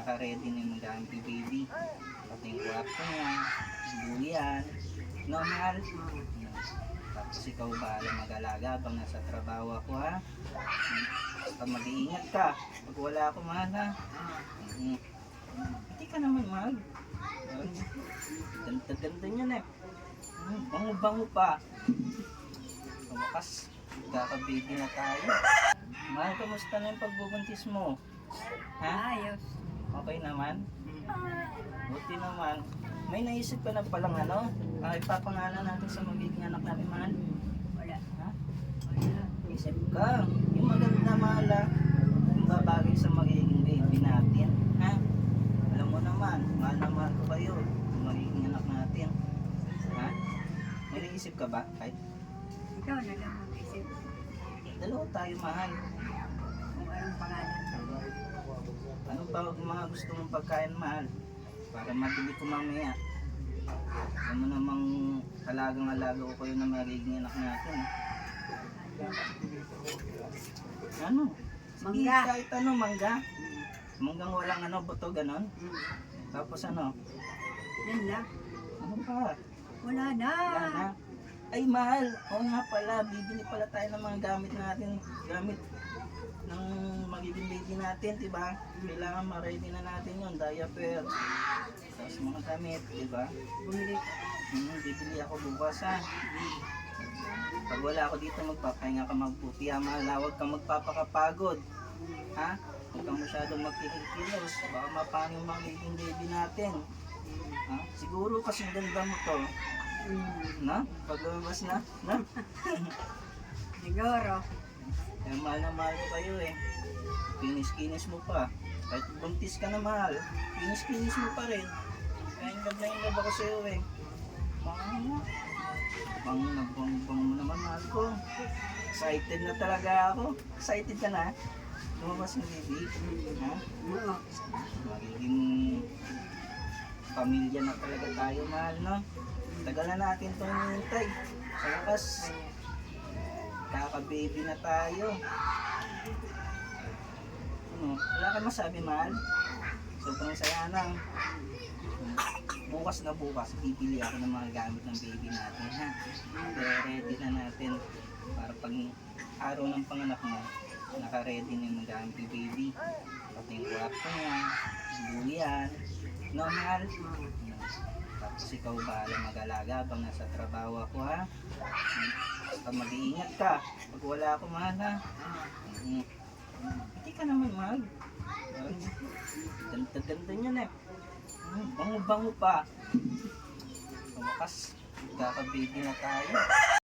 naka-ready na yung gamit ni baby. Pati yung kwarto niya, duyan, no, mahal? Tapos ikaw bahala mag-alaga habang nasa trabaho ako, ha? Basta mag-iingat ka pag wala ako, mahal, ha? Hindi ka naman, mahal. Ganda-ganda niyan eh. Bango-bango pa. Sa wakas, kaka-baby na tayo. Mahal, kamusta na yung pagbubuntis mo? Ha? Ayos. Okay naman? Buti naman. May naisip ka na palang ano? Ipapangalan natin sa magiging anak natin, mahal? Wala. Ha? Wala. Isip ka. Yung maganda, mahal, ha? Yung babagay sa magiging baby natin. Ha? Alam mo naman, mahal na mahal ko kayo. Yung magiging anak natin. Ha? May naisip ka ba? Kahit Ikaw na lang mag-isip dalawa tayo, mahal. kung anong pangalan. Ano pa mga gusto mong pagkain, mahal? Para mabili ko mamaya. Alam mo namang halagang-halaga ko kayo na magiging anak natin. Ano? Sige, Mangga. kahit ano, mangga. Manggang walang ano, buto, ganon. Tapos ano? Yan lang. Ano pa? Wala na. Wala na. Ay, mahal. Oo nga pala, bibili pala tayo ng mga gamit natin. Gamit ng magiging baby natin, diba? Kailangan ma-ready na natin yun. Diaper. Tapos mga damit, diba? Bumili. Bibili ako bukas, ha? Pag wala ako dito, magpapahinga ka magputi, ha? Mahal, huwag kang magpapakapagod. Ha? Huwag kang masyadong magkikilos. Baka mapano yung magiging baby natin. Ha? Siguro kasi ganda mo to. Na? Paglabas na? Na? Siguro. Kaya mahal na mahal ko kayo eh. Kinis-kinis mo pa. Kahit buntis ka na, mahal, kinis-kinis mo pa rin. Kaya in love ako sa'yo eh. Bang mo naman, mahal ko. Excited na talaga ako. Excited ka na? Lumabas ng baby? Ha? Oo. Magiging pamilya na talaga tayo, mahal, no? Tagal na natin itong hinintay. Sa wakas, kaka-baby na tayo. Ano? Wala ka masabi, mahal? Sobrang saya na. Bukas na bukas, bibili ako ng mga gamit ng baby natin, ha? Ready na natin para pag araw ng panganak mo, naka-ready na yung gamit ng baby. Pati yung kwarto niya, duyan, no, mahal? Tapos ikaw bahala mag-alaga habang nasa trabaho ako, ha? Basta mag-iingat ka pag wala ako, mahal, ha? Hindi ka naman, mahal. Ganda-ganda niyan eh. Bango-bango pa. Sa wakas, kaka-baby na tayo.